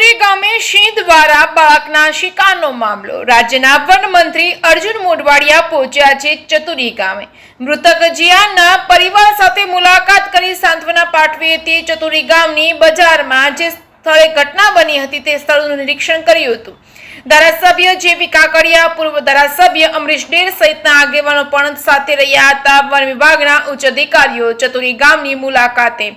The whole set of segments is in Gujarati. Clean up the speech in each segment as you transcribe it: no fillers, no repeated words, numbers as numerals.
ચતુરી ગામે સિંહ દ્વારા બાળકના શિકારનો મામલો। રાજ્યના વન મંત્રી અર્જુન મોઢવાડિયા પહોંચ્યા છે ચતુરી ગામે। મૃતક જીયાના પરિવાર સાથે મુલાકાત કરી સાંત્વના પાઠવી હતી। ચતુરી ગામની બજારમાં જે સ્થળે ઘટના બની હતી તે સ્થળનું નિરીક્ષણ કર્યું હતું। ધારાસભ્ય જેવી કાકડિયા, પૂર્વ ધારાસભ્ય અમરીશ ડેર સહિતના આગેવાનો પણ સાથે રહ્યા હતા। વન વિભાગના ઉચ્ચ અધિકારીઓ ચતુરી ગામની મુલાકાતે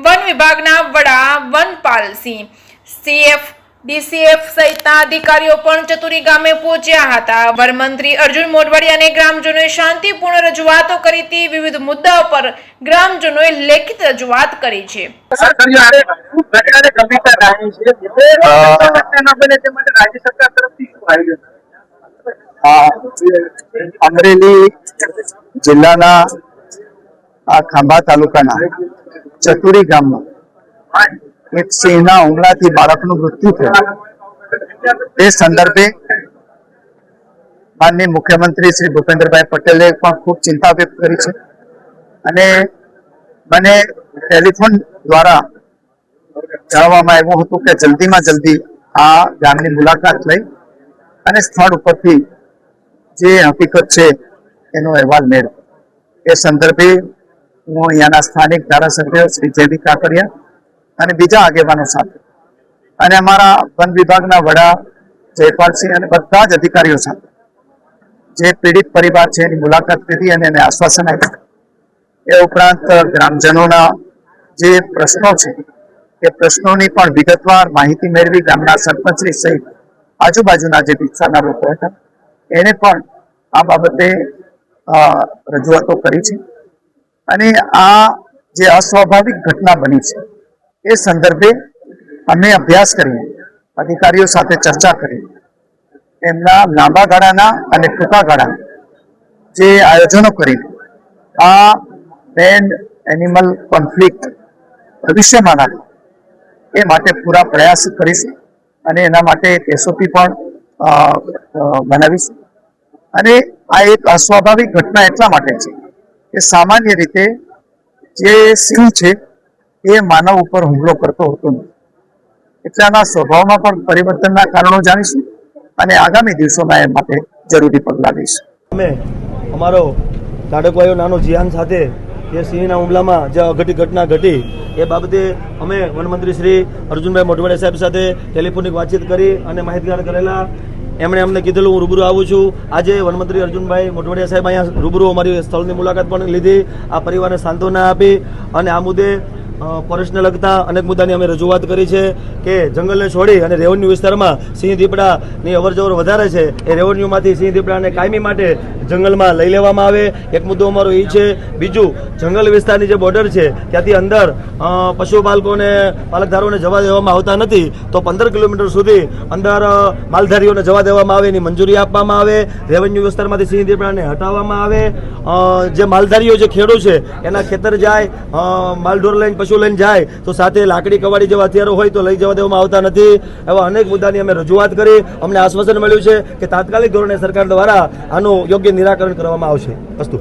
वन विभागना वड़ा वनपाल सिंह, सीएफ, डीसीएफ सहितना अधिकारीओ पण चतुरी गामे पहोंच्या हता। वन मंत्री अर्जुन मोढवाडियाने ग्रामजनोए शांतिपूर्ण रजूआतो करी हती। विविध मुद्दाओ पर ग्रामजनोए लेखित रजूआत करी छे। अमरेली जिल्लाना खांभा तालुकाना चतुरी गाम एक सिंहना हुमलाथी बाळकनुं मृत्यु थयुं। ते संदर्भे माननीय मुख्यमंत्री श्री भूपेन्द्रभाई पटेले पण खूब चिंता व्यक्त करी छे अने मने टेलिफोन द्वारा जणाववामां आव्युं हतुं के जल्दीमां जल्दी आ गामनी मुलाकात लई अने स्थळ उपरथी जे हकीकत छे एनो अहेवाल मेळवे। ए संदर्भे हूँ अहींयाना स्थानिक धारासभ्य श्री जेवी काकडिया अने बीजा आगेवानो साथे अने अमारा वन विभागना वड़ा जयपाल सिंह अने बधा ज अधिकारीओ साथे जे पीड़ित परिवार छे एनी मुलाकात लीधी अने एने आश्वासन आप्युं। ए उपरांत ग्रामजनोना जे प्रश्नो छे ए प्रश्नोनी पण विगतवार माहिती मेळवी गामना सरपंचश्री सहित आजुबाजुना जे विस्ताરના લોકો હતા એને પણ આ બાબતે રજૂઆતો કરી છે અને આ જે અસ્વાભાવિક ઘટના બની છે એ સંદર્ભે અમે અભ્યાસ કરી અધિકારીઓ સાથે ચર્ચા કરી એમના લાંબા ગાળાના અને ટૂંકા ગાળાના જે આયોજનો કરી આ મેન એનિમલ કોન્ફ્લિક્ટ ભવિષ્યમાં ના એ માટે પૂરા પ્રયાસ કરીશું અને એના માટે એસઓપી પણ બનાવીશું અને આ એક અસ્વાભાવિક ઘટના એટલા માટે છે કે સામાન્ય રીતે જે સિંહ છે એ માનવ ઉપર હુમલો કરતો હતો નથી, એટલે આના સ્વભાવમાં પણ પરિવર્તનના કારણો જાણીશું અને આગામી દિવસોમાં એ માટે જરૂરી પગલાં લઈશું। અમે અમારો તાડકવાયો નાનો જીયાન સાથે એ સિંહના હુમલામાં જે અઘટિત ઘટના ઘટી એ બાબતે અમે વનમંત્રી શ્રી અર્જુનભાઈ મોઢવાડિયા સાહેબ સાથે ટેલિફોનિક વાતચીત કરી અને માહિતગાર કરેલા। એમણે અમને કીધેલું હું રૂબરૂ આવું છું। આજે વનમંત્રી અર્જુનભાઈ મોઢવાડિયા સાહેબ અહીંયા રૂબરૂ અમારી સ્થળની મુલાકાત પણ લીધી, આ પરિવારને સાંત્વના આપી અને આ મુદ્દે ફોરેસ્ટને લગતા અનેક મુદ્દાની અમે રજૂઆત કરી છે કે જંગલને છોડી અને રેવન્યુ વિસ્તારમાં સિંહ દીપડાની અવરજવર વધારે છે, એ રેવન્યુમાંથી સિંહ દીપડાને કાયમી માટે જંગલમાં લઈ લેવામાં આવે। એક મુદ્દો અમારો એ છે। બીજું, જંગલ વિસ્તારની જે બોર્ડર છે ત્યાંથી અંદર પશુપાલકોને પાલકધારોને જવા દેવામાં આવતા નથી, તો 15 કિલોમીટર સુધી અંદર માલધારીઓને જવા દેવામાં આવે, એની મંજૂરી આપવામાં આવે। રેવન્યુ વિસ્તારમાંથી સિંહ દીપડાને હટાવવામાં આવે। જે માલધારીઓ જે ખેડૂત છે એના ખેતર જાય, માલઢોર લઈને પશુ લઈને જાય તો સાથે લાકડી કવાડી જેવા હથિયારો હોય તો લઈ જવા દેવામાં આવતા નથી। એવા અનેક મુદ્દાની અમે રજૂઆત કરી। અમને આશ્વાસન મળ્યું છે કે તાત્કાલિક ધોરણે સરકાર દ્વારા આનું યોગ્ય નિરાકરણ કરવામાં આવશે। અસ્તુ।